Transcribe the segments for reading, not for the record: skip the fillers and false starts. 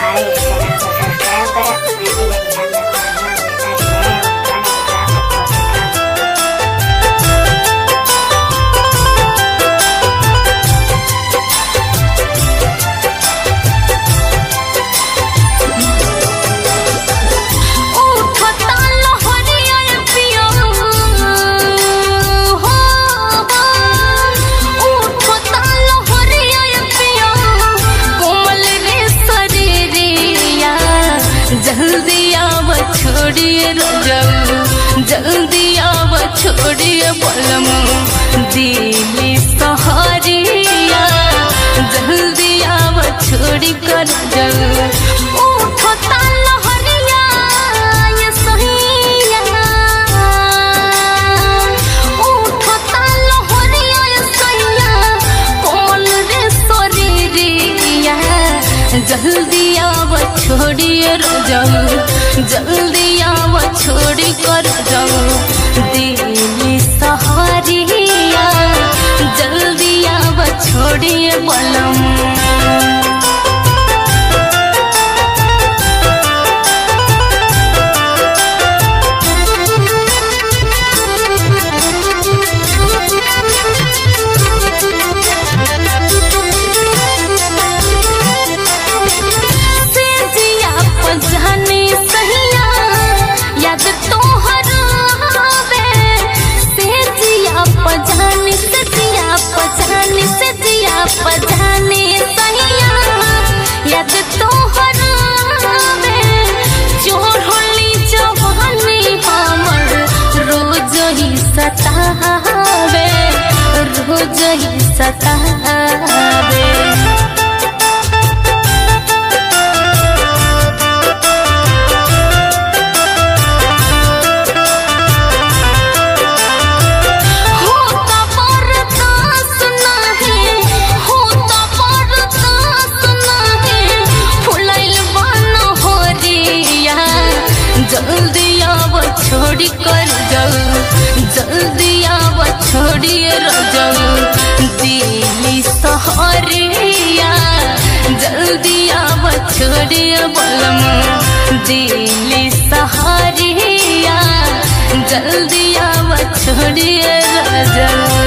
हमारे इस चैनल को सब्सक्राइब करें। मैं भी लगी अंदर जल्दी आव छोड़िए बलम दिली सहारिया, जल्दी आव छोड़ी कर जल उठता लहरिया ये सहिया, उठता लहरिया ये सहिया कौन रे शरीरिया, जल्दी आव छोड़िए जल जल्दी आव छोड़ी कर जाऊं दिली सहारिया, जल्दी आव छोड़िए बलम। पजाने सहिया याद तोहर में चोर होली जवानी हमर रोज ही सतावे, रोज ही सतावे। जल्दी आव छोड़ी कर जाऊं, जल्दी आव छोड़िए जाऊं दिली सहारिया, जल्दी आव छोड़िए बलम दिली सहारिया, जल्दी आव छोड़िए जाऊं।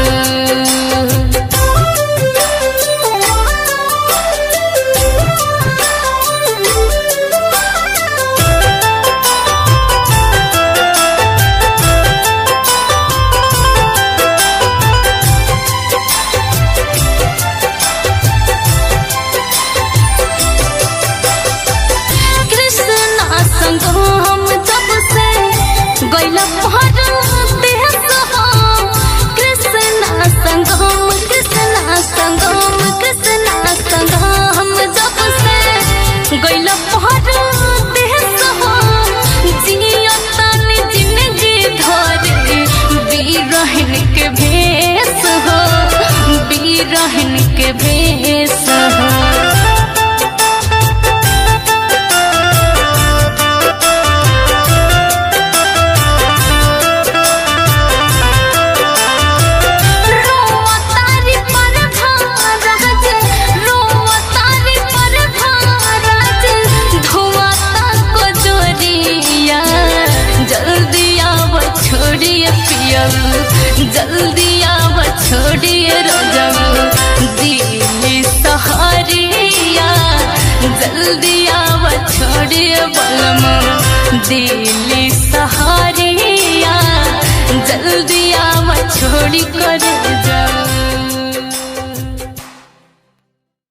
रहन के भेस हो जल्दी आव छोड़िए जाऊं दिली सहारिया, जल्दी आव छोड़िए बलम दिली सहारिया, जल्दी आव छोड़ी कर